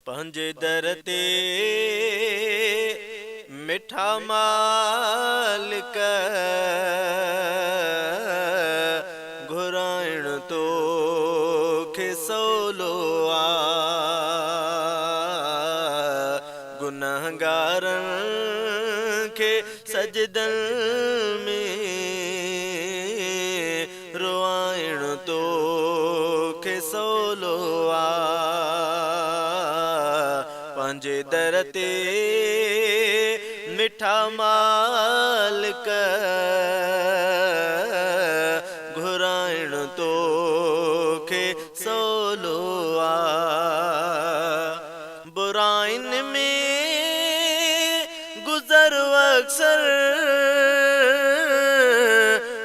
पंहिंजे दर ते मिठा मालिक घुराइण तोखे सवलो आहे। गुनहगारनि खे सजदनि में रोआइण तोखे सवलो आहे। पंहिंजे दर ते मिठा मालिक घुराइण तोखे सवलो आहे। बुराइनि में गुज़र अक्सर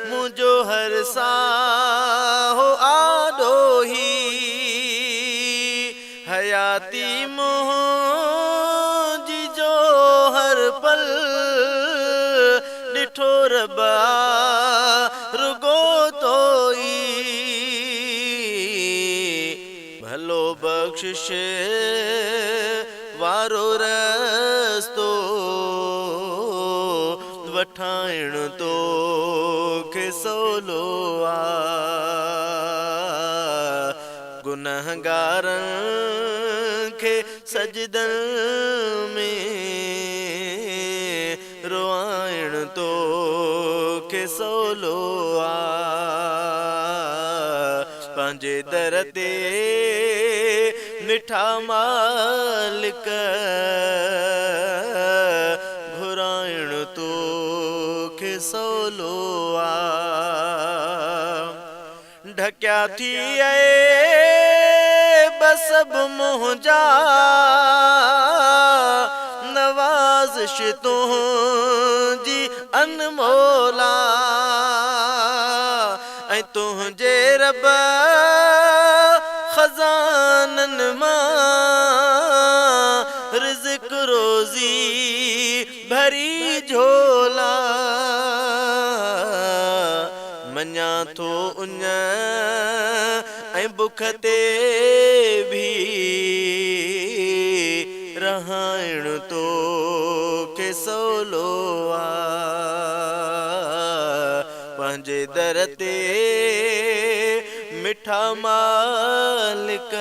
मुंहिंजो हर साहो आॾोही हयाती मुंहिंजी जो हर पल ॾिठो रबा रुगो तो ई भलो बख़्शिश वारो रस्तो वठाइण तोखे सवलो आहे। गुनहगारनि खे सजदनि में रोआइण तोखे सवलो आहे। पंहिंजे दर ते मिठा मालिक घुराइण तोखे सवलो आहे। ढकिया थी बसब मुंहिंजा नवाज़िश तुंहिंजी अनमोला ऐं तुंहिंजे रब खज़ाननि मां रिज़्क़ रोज़ी भरी झोला मञा थो उन ऐं बुख ते बि रहाइण तोखे सवलो आहे। पंहिंजे दर ते मिठा मालिक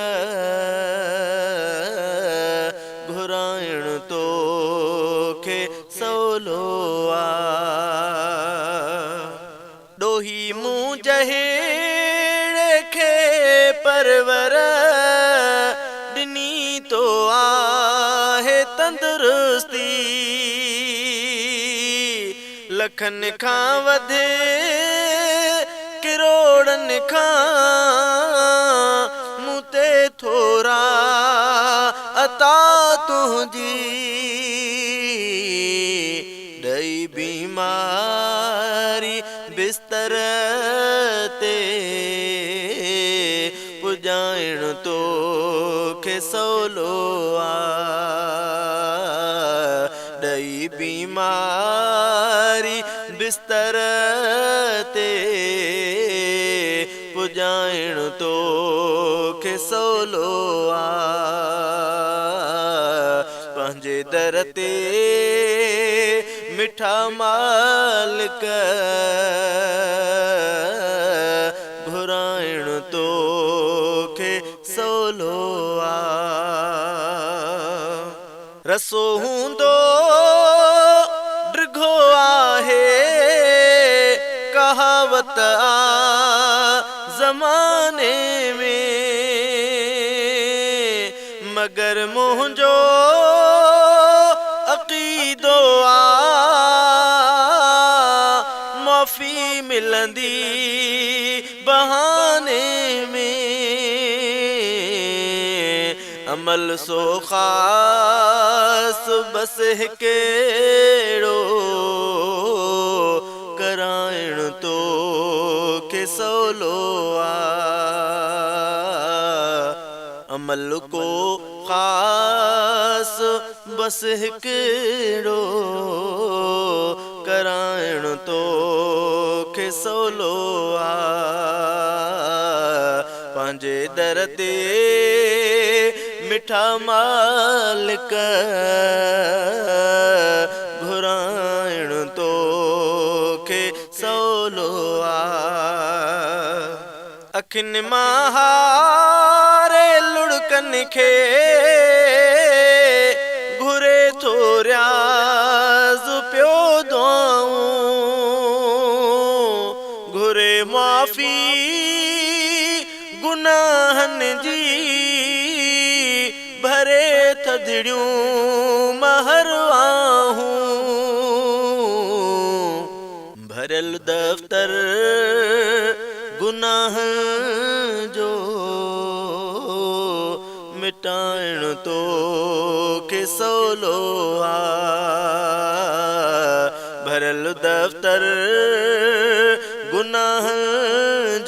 घुराइण तोखे सवलो आहे। ॾोही मूं जहिड़े खे परवर ॾिनी तो आहे तंदुरुस्ती लखनि खां वधे किरोड़नि खां मूं ते थोरा अता तुंहिंजी ॾई बीमारी बिस्तर ते पुॼाइण तोखे सवलो आहे। ॾई बीमारी बिस्तर ते पुॼाइण तोखे सवलो आहे। पंहिंजे दर ते मिठा मालिक घुराइण तोखे सवलो आहे। रसो हूंदो ड्रिघो आहे कहावत ज़माने में मगर मुंहिंजो अक़ीदो आहे माफ़ी मिलंदी बहाने में अमल सो ख़ास बस हिकिड़ो कराइण तोखे सवलो आहे। अमल को ख़ास बस हिकिड़ो कराइण तोखे सवलो आहे। पंहिंजे दर ते मिठा मालिक घुराइण तोखे सवलो अखियुनि मां हारे लुड़कनि खे घुरे थो रियाज़ पियो दुआऊं घुरे माफ़ी गुनाहनि जी भरे थधिड़ियूं महरवाहूं भरियल दफ़्तर गुनाह जो मिटाइण तोखे सवलो भरियल दफ़्तर गुनाह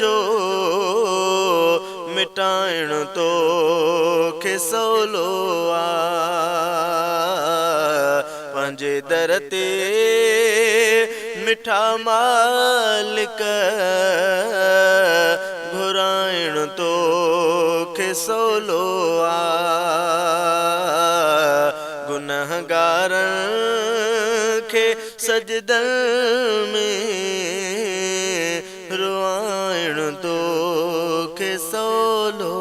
जो मिटाइण तोखे सवलो पंहिंजे दर ते मिठा मालिक घुराइण तोखे सवलो गुनहगारनि खे सजदनि में रुआइण तोखे सवलो